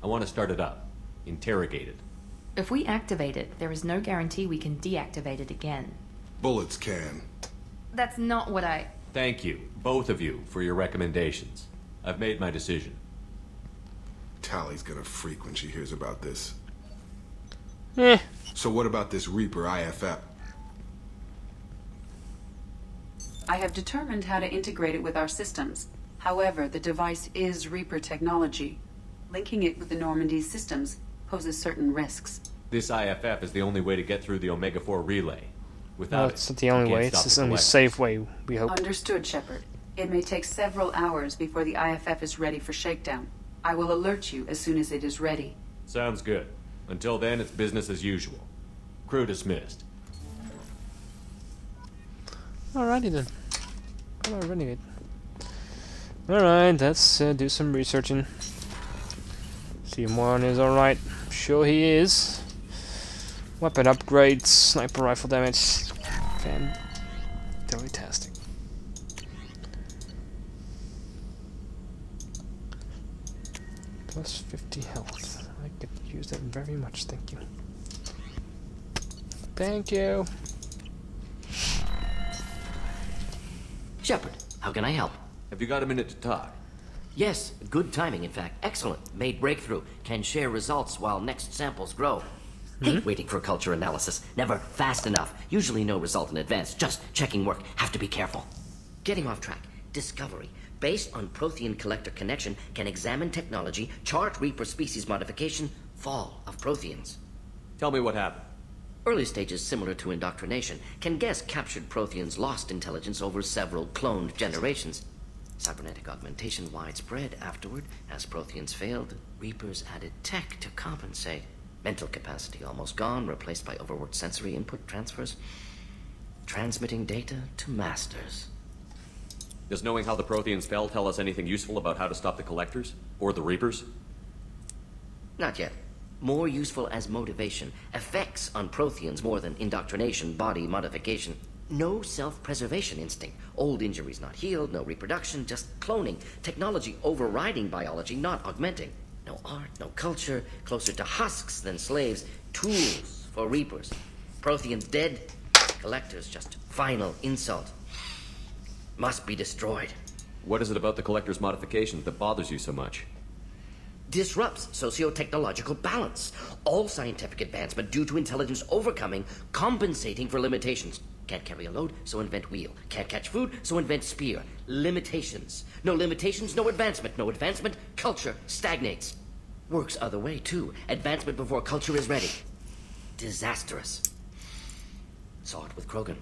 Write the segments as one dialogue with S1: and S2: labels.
S1: I want to start it up. Interrogate it.
S2: If we activate it, there is no guarantee we can deactivate it again.
S3: Bullets can.
S2: That's not what I...
S1: Thank you, both of you, for your recommendations. I've made my decision.
S3: Tally's gonna freak when she hears about this.
S4: Eh.
S3: So what about this Reaper IFF?
S5: I have determined how to integrate it with our systems. However, the device is Reaper technology. Linking it with the Normandy's systems poses certain risks.
S1: This IFF is the only way to get through the Omega-4 relay. Without
S4: No,
S1: it,
S4: it's not the only
S1: you
S4: way.
S1: can't
S4: It's
S1: stop
S4: the only
S1: collectors.
S4: safe way, we hope.
S5: Understood, Shepard. It may take several hours before the IFF is ready for shakedown. I will alert you as soon as it is ready.
S1: Sounds good. Until then, it's business as usual. Crew dismissed.
S4: Alrighty then. Hello, Renegade. Alright, let's do some researching. See if Moran is alright. I'm sure he is. Weapon upgrades, sniper rifle damage. Fantastic. Plus 50 health. I could use that very much, thank you. Thank you.
S6: Shepard, how can I help?
S1: Have you got a minute to talk?
S6: Yes, good timing, in fact. Excellent. Made breakthrough. Can share results while next samples grow. Hate waiting for culture analysis. Never fast enough. Usually no result in advance. Just checking work. Have to be careful. Getting off track. Discovery. Based on Prothean collector connection, can examine technology, chart Reaper species modification, fall of Protheans.
S1: Tell me what happened.
S6: Early stages similar to indoctrination. Can guess captured Protheans lost intelligence over several cloned generations. Cybernetic augmentation widespread afterward. As Protheans failed, Reapers added tech to compensate. Mental capacity almost gone, replaced by overworked sensory input transfers. Transmitting data to masters.
S1: Does knowing how the Protheans fell tell us anything useful about how to stop the Collectors? Or the Reapers?
S6: Not yet. More useful as motivation. Effects on Protheans more than indoctrination, body modification. No self-preservation instinct. Old injuries not healed, no reproduction, just cloning. Technology overriding biology, not augmenting. No art, no culture, closer to husks than slaves. Tools for Reapers. Protheans dead, Collectors just final insult. Must be destroyed.
S1: What is it about the Collector's modifications that bothers you so much?
S6: Disrupts socio-technological balance. All scientific advancement due to intelligence overcoming, compensating for limitations. Can't carry a load, so invent wheel. Can't catch food, so invent spear. Limitations. No limitations, no advancement. No advancement, culture stagnates. Works other way, too. Advancement before culture is ready. Disastrous. Saw it with Krogan.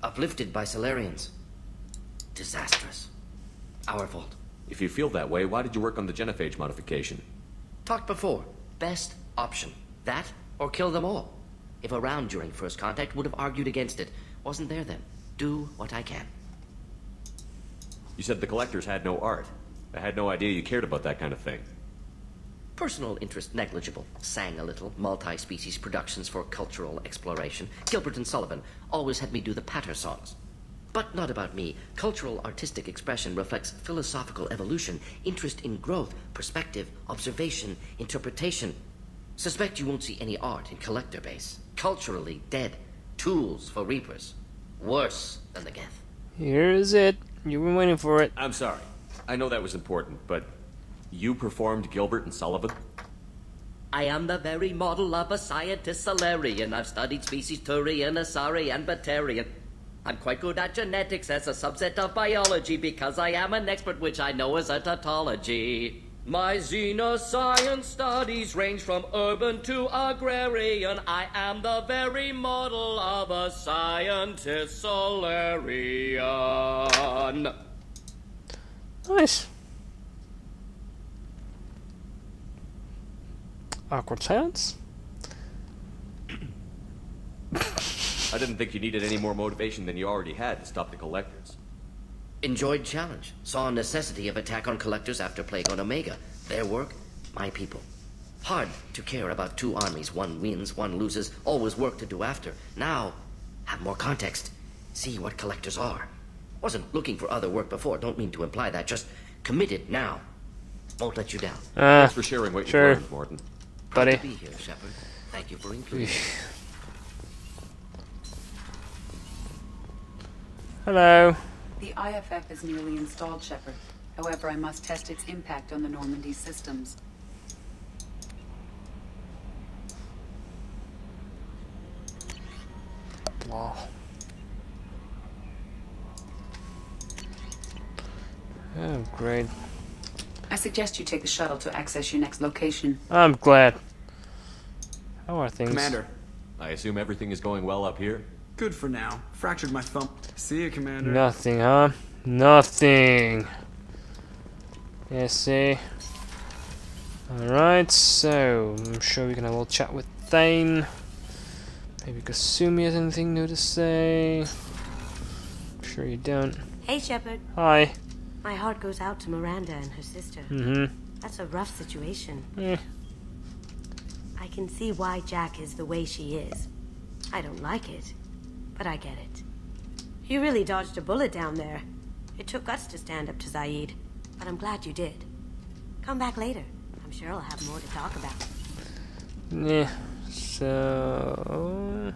S6: Uplifted by Solarians. Disastrous. Our fault.
S1: If you feel that way, why did you work on the genophage modification?
S6: Talked before. Best option. That or kill them all. If around during first contact, would have argued against it. Wasn't there then. Do what I can.
S1: You said the Collectors had no art. I had no idea you cared about that kind of thing.
S6: Personal interest negligible. Sang a little. Multi-species productions for cultural exploration. Gilbert and Sullivan always had me do the patter songs. But not about me. Cultural artistic expression reflects philosophical evolution, interest in growth, perspective, observation, interpretation. Suspect you won't see any art in collector base. Culturally dead. Tools for Reapers. Worse than the Geth.
S4: Here is it. You've been waiting for it.
S1: I'm sorry. I know that was important, but you performed Gilbert and Sullivan?
S6: I am the very model of a scientist Solarian. I've studied species Turian, Asari, and Batarian. I'm quite good at genetics as a subset of biology because I am an expert, which I know is a tautology. My xenoscience studies range from urban to agrarian. I am the very model of a scientist Solarian.
S4: Nice. Awkward silence.
S1: I didn't think you needed any more motivation than you already had to stop the Collectors.
S6: Enjoyed challenge. Saw necessity of attack on Collectors after Plague on Omega. Their work, my people. Hard to care about two armies. One wins, one loses. Always work to do after. Now, have more context. See what Collectors are. Wasn't looking for other work before. Don't mean to imply that. Just committed now. Won't let you down.
S1: Thanks for sharing what
S4: sure.
S1: you've learned, Morton.
S4: Buddy.
S6: Good to be here, Shepard. Thank you for including me.
S4: Hello.
S5: The IFF is nearly installed, Shepard. However, I must test its impact on the Normandy systems.
S4: Wow. Oh, great.
S5: I suggest you take the shuttle to access your next location.
S4: I'm glad. How are things?
S7: Commander,
S1: I assume everything is going well up here?
S7: good for now. Fractured my thumb. See you, Commander.
S4: Nothing, huh? Nothing. Yes, see. Alright, so I'm sure we can have a little chat with Thane. Maybe Kasumi has anything new to say. I'm sure you don't.
S8: Hey, Shepard.
S4: Hi.
S8: My heart goes out to Miranda and her sister.
S4: Mm-hmm.
S8: That's a rough situation.
S4: Eh.
S8: I can see why Jack is the way she is. I don't like it, but I get it. You really dodged a bullet down there. It took guts to stand up to Zaid, but I'm glad you did. Come back later. I'm sure I'll have more to talk about.
S4: Yeah. So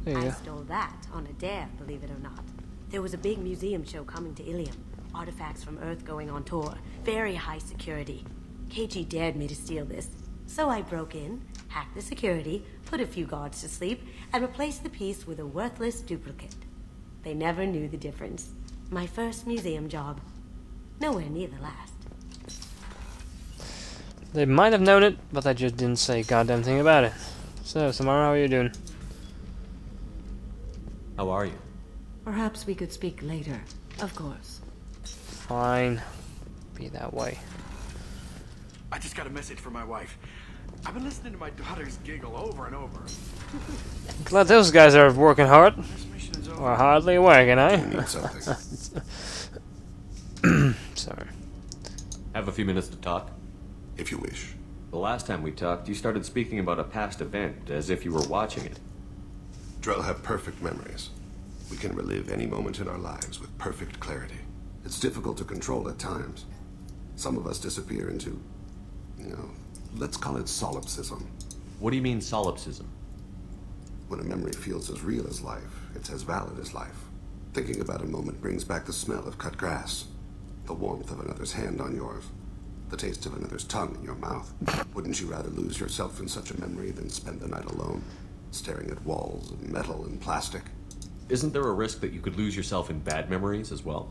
S4: there you
S8: I
S4: go.
S8: stole that on a dare, believe it or not. There was a big museum show coming to Ilium. Artifacts from Earth going on tour. Very high security. KG dared me to steal this. So I broke in, hacked the security, put a few guards to sleep, and replaced the piece with a worthless duplicate. They never knew the difference. My first museum job. Nowhere near the last.
S4: They might have known it, but they just didn't say a goddamn thing about it. So, Samara, how are you doing?
S1: How are you?
S9: Perhaps we could speak later. Of course.
S4: Fine. Be that way.
S7: I just got a message from my wife. I've been listening to my daughter's giggle over and over.
S4: Glad those guys are working hard.
S7: This mission is over.
S4: Or hardly working,
S3: You
S4: eh?
S3: need something.
S4: Sorry.
S1: Have a few minutes to talk?
S3: If you wish.
S1: The last time we talked, you started speaking about a past event, as if you were watching it.
S3: Drell have perfect memories. We can relive any moment in our lives with perfect clarity. It's difficult to control at times. Some of us disappear into, let's call it solipsism.
S1: What do you mean, solipsism?
S3: When a memory feels as real as life, it's as valid as life. Thinking about a moment brings back the smell of cut grass, the warmth of another's hand on yours, the taste of another's tongue in your mouth. Wouldn't you rather lose yourself in such a memory than spend the night alone, staring at walls of metal and plastic?
S1: Isn't there a risk that you could lose yourself in bad memories as well?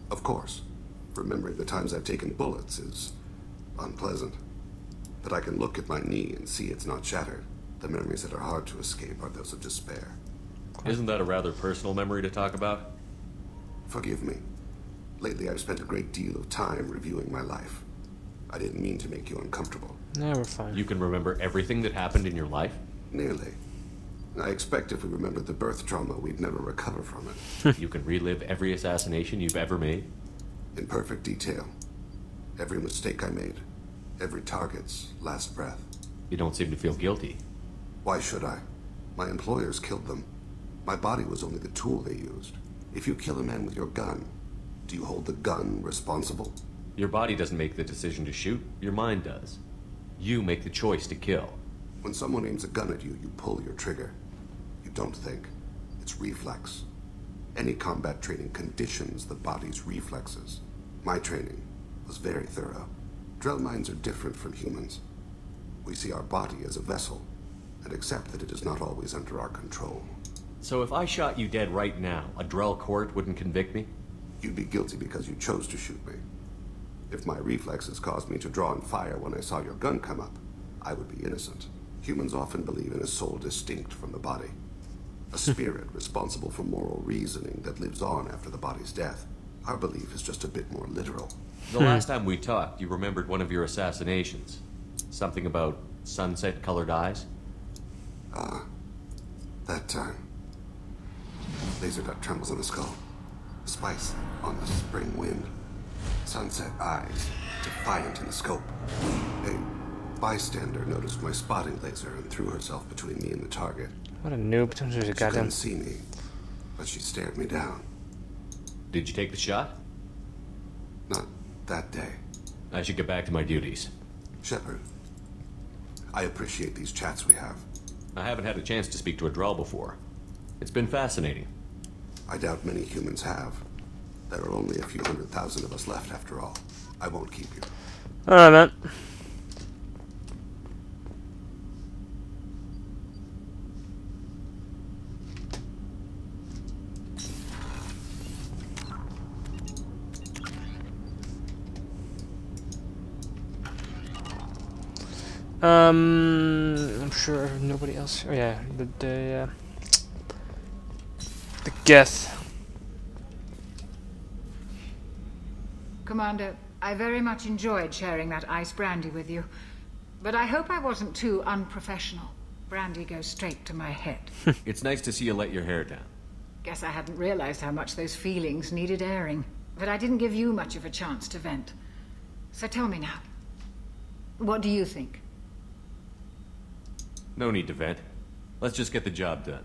S3: Of course. Remembering the times I've taken bullets is unpleasant. But I can look at my knee and see it's not shattered. The memories that are hard to escape are those of despair.
S1: Isn't that a rather personal memory to talk about?
S3: Forgive me. Lately I've spent a great deal of time reviewing my life. I didn't mean to make you uncomfortable.
S4: No, we're fine.
S1: You can remember everything that happened in your life?
S3: Nearly. I expect if we remembered the birth trauma, we'd never recover from it.
S1: You can relive every assassination you've ever made?
S3: In perfect detail. Every mistake I made. Every target's last breath.
S1: You don't seem to feel guilty.
S3: Why should I? My employers killed them. My body was only the tool they used. If you kill a man with your gun, do you hold the gun responsible?
S1: Your body doesn't make the decision to shoot, your mind does. You make the choice to kill.
S3: When someone aims a gun at you, you pull your trigger. You don't think. It's reflex. Any combat training conditions the body's reflexes. My training was very thorough. Drell minds are different from humans. We see our body as a vessel, and accept that it is not always under our control.
S1: So if I shot you dead right now, a Drell court wouldn't convict me?
S3: You'd be guilty because you chose to shoot me. If my reflexes caused me to draw and fire when I saw your gun come up, I would be innocent. Humans often believe in a soul distinct from the body. A spirit responsible for moral reasoning that lives on after the body's death. Our belief is just a bit more literal.
S1: The last time we talked, you remembered one of your assassinations. Something about sunset-colored eyes?
S3: That time. Laser dot trembles on the skull. Spice on the spring wind. Sunset eyes, defiant in the scope. A bystander noticed my spotting laser and threw herself between me and the target.
S4: What a noob. There's a
S3: She
S4: goddamn.
S3: couldn't see me, but she stared me down.
S1: Did you take the shot?
S3: Not that day.
S1: I should get back to my duties.
S3: Shepard, I appreciate these chats we have.
S1: I haven't had a chance to speak to a Drell before. It's been fascinating.
S3: I doubt many humans have. There are only a few 100,000 of us left after all. I won't keep you.
S4: Alright, man. I'm sure nobody else. Oh yeah, the Geth.
S10: Commander, I very much enjoyed sharing that ice brandy with you, but I hope I wasn't too unprofessional. Brandy goes straight to my head.
S1: It's nice to see you let your hair down.
S10: Guess I hadn't realized how much those feelings needed airing, but I didn't give you much of a chance to vent. So tell me now, what do you think?
S1: No need to vent. Let's just get the job done.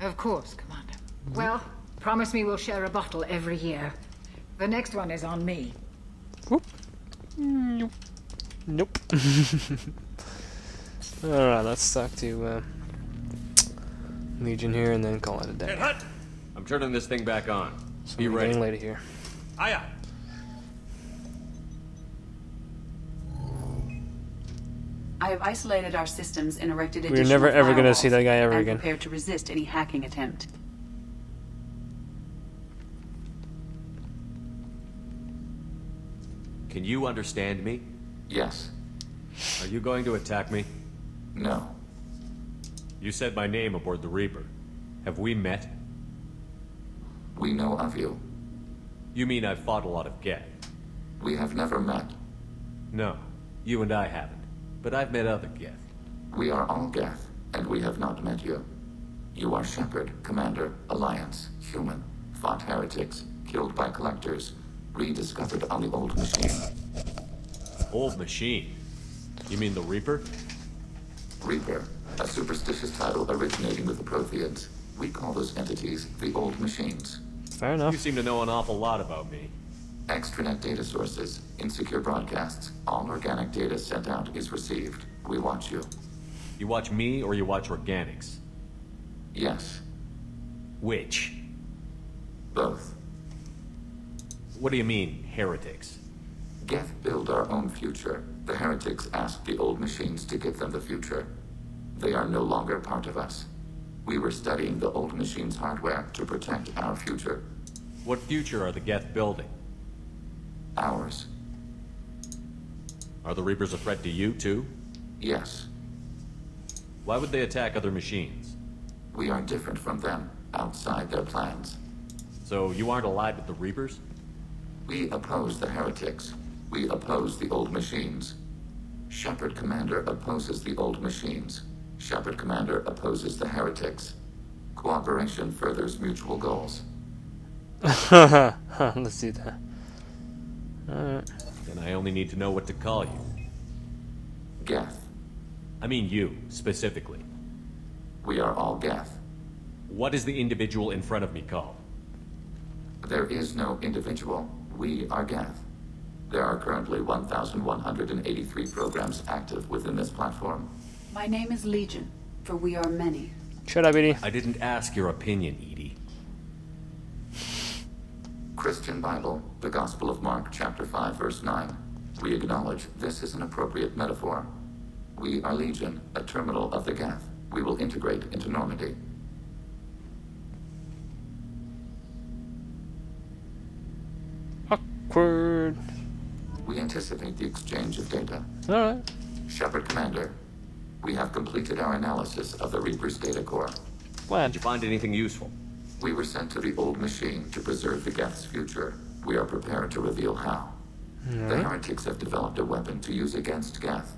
S10: Of course, Commander. Well, promise me we'll share a bottle every year. The next one is on me.
S4: Whoop. Nope. Nope. Alright, let's talk to Legion here and then call it a day.
S1: I'm turning this thing back on.
S4: So
S1: Be
S4: we're
S1: ready.
S4: getting late here.
S7: Aye.
S5: I have isolated our systems and erected
S4: We're
S5: additional
S4: never ever gonna
S5: firewalls
S4: see that guy ever
S5: and
S4: again.
S5: prepared to resist any hacking attempt.
S1: Can you understand me?
S11: Yes.
S1: Are you going to attack me?
S11: No.
S1: You said my name aboard the Reaper. Have we met?
S11: We know of you.
S1: You mean I've fought a lot of Geth?
S11: We have never met.
S1: No, you and I haven't. But I've met other Geth.
S11: We are all Geth, and we have not met you. You are Shepard, Commander, Alliance, human, fought heretics, killed by collectors, rediscovered on the old machine.
S1: Old machine? You mean the Reaper?
S11: Reaper, a superstitious title originating with the Protheans. We call those entities the old machines.
S4: Fair enough.
S1: You seem to know an awful lot about me.
S11: Extranet data sources, insecure broadcasts, all organic data sent out is received. We watch you.
S1: You watch me or you watch organics?
S11: Yes,
S1: Which?
S11: both.
S1: What do you mean, heretics?
S11: Geth build our own future. The heretics asked the old machines to give them the future. They are no longer part of us. We were studying the old machines' hardware to protect our future.
S1: What future are the Geth building?
S11: Ours.
S1: Are the Reapers a threat to you, too?
S11: Yes.
S1: Why would they attack other machines?
S11: We are different from them, outside their plans.
S1: So you aren't allied with the Reapers?
S11: We oppose the heretics. We oppose the old machines. Shepard Commander opposes the old machines. Shepard Commander opposes the heretics. Cooperation furthers mutual goals.
S4: Let's do that. Alright.
S1: Then I only need to know what to call you.
S11: Geth.
S1: I mean you, specifically.
S11: We are all Geth.
S1: What is the individual in front of me called?
S11: There is no individual. We are Geth. There are currently 1,183 programs active within this platform.
S5: My name is Legion, for we are many.
S4: Shut up, Edie.
S1: I didn't ask your opinion, Edie.
S11: Christian Bible, the Gospel of Mark, chapter 5, verse 9. We acknowledge this is an appropriate metaphor. We are Legion, a terminal of the Geth. We will integrate into Normandy.
S4: Awkward.
S11: We anticipate the exchange of data.
S4: Alright.
S11: Shepard Commander, we have completed our analysis of the Reaper's data core.
S4: Glad.
S1: Did you find anything useful?
S11: We were sent to the old machine to preserve the Geth's future. We are prepared to reveal how. The heretics have developed a weapon to use against Geth.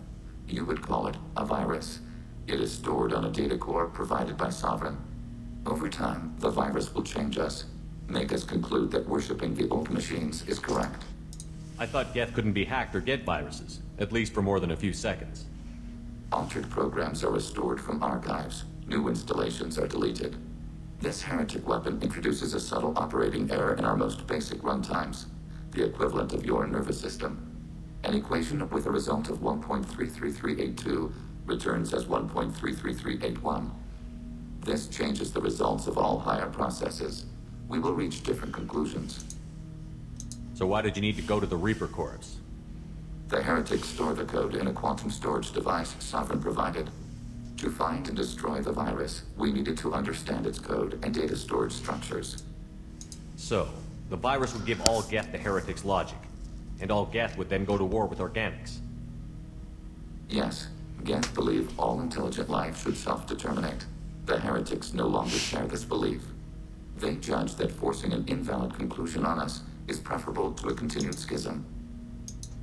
S11: You would call it a virus. It is stored on a data core provided by Sovereign. Over time, the virus will change us, make us conclude that worshipping the old machines is correct.
S1: I thought Geth couldn't be hacked or get viruses, at least for more than a few seconds.
S11: Altered programs are restored from archives. New installations are deleted. This heretic weapon introduces a subtle operating error in our most basic runtimes, the equivalent of your nervous system. An equation with a result of 1.33382 returns as 1.33381. This changes the results of all higher processes. We will reach different conclusions.
S1: So why did you need to go to the Reaper Corps?
S11: The heretics store the code in a quantum storage device Sovereign provided. To find and destroy the virus, we needed to understand its code and data storage structures.
S1: So, the virus would give all Geth the heretics' logic, and all Geth would then go to war with organics.
S11: Yes, Geth believe all intelligent life should self-determinate. The heretics no longer share this belief. They judge that forcing an invalid conclusion on us is preferable to a continued schism.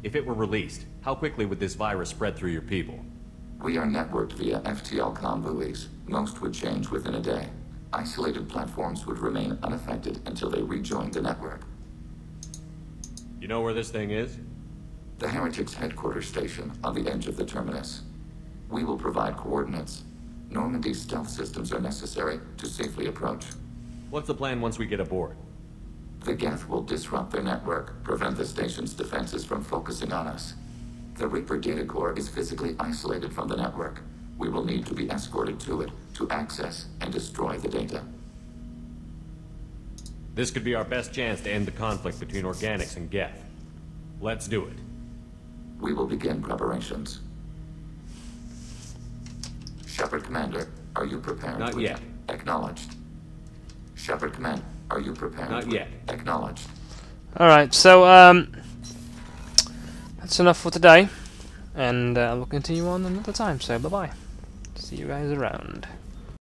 S1: If it were released, how quickly would this virus spread through your people?
S11: We are networked via FTL buoys. Most would change within a day. Isolated platforms would remain unaffected until they rejoined the network.
S1: You know where this thing is?
S11: The Heretics' headquarters station on the edge of the terminus. We will provide coordinates. Normandy's stealth systems are necessary to safely approach.
S1: What's the plan once we get aboard?
S11: The Geth will disrupt their network, prevent the station's defenses from focusing on us. The Reaper data core is physically isolated from the network. We will need to be escorted to it to access and destroy the data.
S1: This could be our best chance to end the conflict between organics and Geth. Let's do it.
S11: We will begin preparations. Shepard Commander, are you prepared?
S1: Not yet.
S11: Acknowledged. Shepard Command, are you prepared?
S1: Not yet.
S11: Acknowledged.
S4: Alright, so, that's enough for today. And we'll continue on another time, so bye-bye. See you guys around.